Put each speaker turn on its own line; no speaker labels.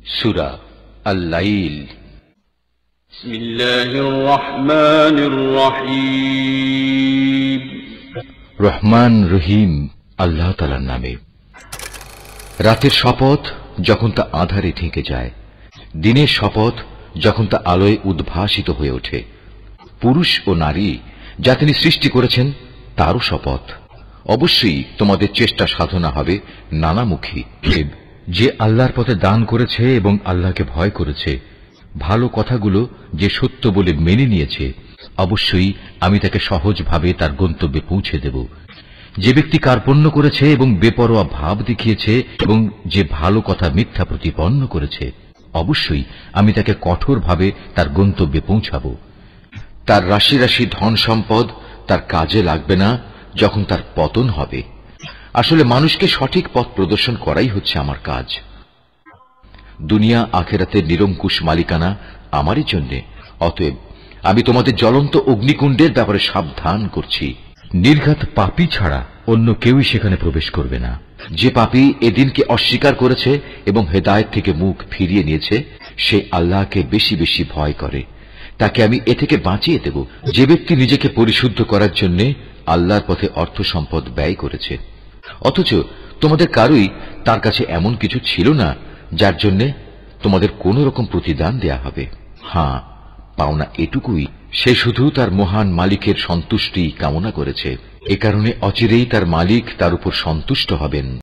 সূরা আল-লাইল।
বিসমিল্লাহির রহমানির রহিম।
রহমান রহিম আল্লাহ তাআলার নামে। রাতের শপথ যখন তা আঁধারে ঢেকে যায়, দিনের শপথ যখন তা আলোয় উদ্ভাসিত হয়ে ওঠে, পুরুষ ও নারী যা তিনি সৃষ্টি করেছেন তারও শপথ। অবশ্যই তোমাদের চেষ্টা সাধনা হবে নানামুখী। যে আল্লাহর পথে দান করেছে এবং আল্লাহকে ভয় করেছে, ভালো কথাগুলো যে সত্য বলে মেনে নিয়েছে, অবশ্যই আমি তাকে সহজভাবে তার গন্তব্যে পৌঁছে দেব। যে ব্যক্তি কার্পণ্য করেছে এবং বেপরোয়া ভাব দেখিয়েছে এবং যে ভালো কথা মিথ্যা প্রতিপন্ন করেছে, অবশ্যই আমি তাকে কঠোরভাবে তার গন্তব্যে পৌঁছাব। তার রাশি রাশি ধন সম্পদ তার কাজে লাগবে না যখন তার পতন হবে। আসলে মানুষকে সঠিক পথ প্রদর্শন করাই হচ্ছে আমার কাজ। দুনিয়া আখেরাতের নিরঙ্কুশ মালিকানা আমারই জন্য। অতএব আমি তোমাদের জ্বলন্ত অগ্নিকুণ্ডের ব্যাপারে সাবধান করছি। নির্ঘাত পাপী ছাড়া অন্য কেউই সেখানে প্রবেশ করবে না। যে পাপী এদিনকে অস্বীকার করেছে এবং হেদায়েত থেকে মুখ ফিরিয়ে নিয়েছে, সে আল্লাহকে বেশি বেশি ভয় করে, তাকে আমি এ থেকে বাঁচিয়ে দেব। যে ব্যক্তি নিজেকে পরিশুদ্ধ করার জন্য আল্লাহর পথে অর্থ সম্পদ ব্যয় করেছে, অথচ তোমাদের কারোই তার কাছে এমন কিছু ছিল না যার জন্য তোমাদের কোন রকম প্রতিদান দেয়া হবে। হ্যাঁ, পাওনা এটুকুই, সে শুধু তার মহান মালিকের সন্তুষ্টি কামনা করেছে। এ কারণে অচিরেই তার মালিক তার উপর সন্তুষ্ট হবেন।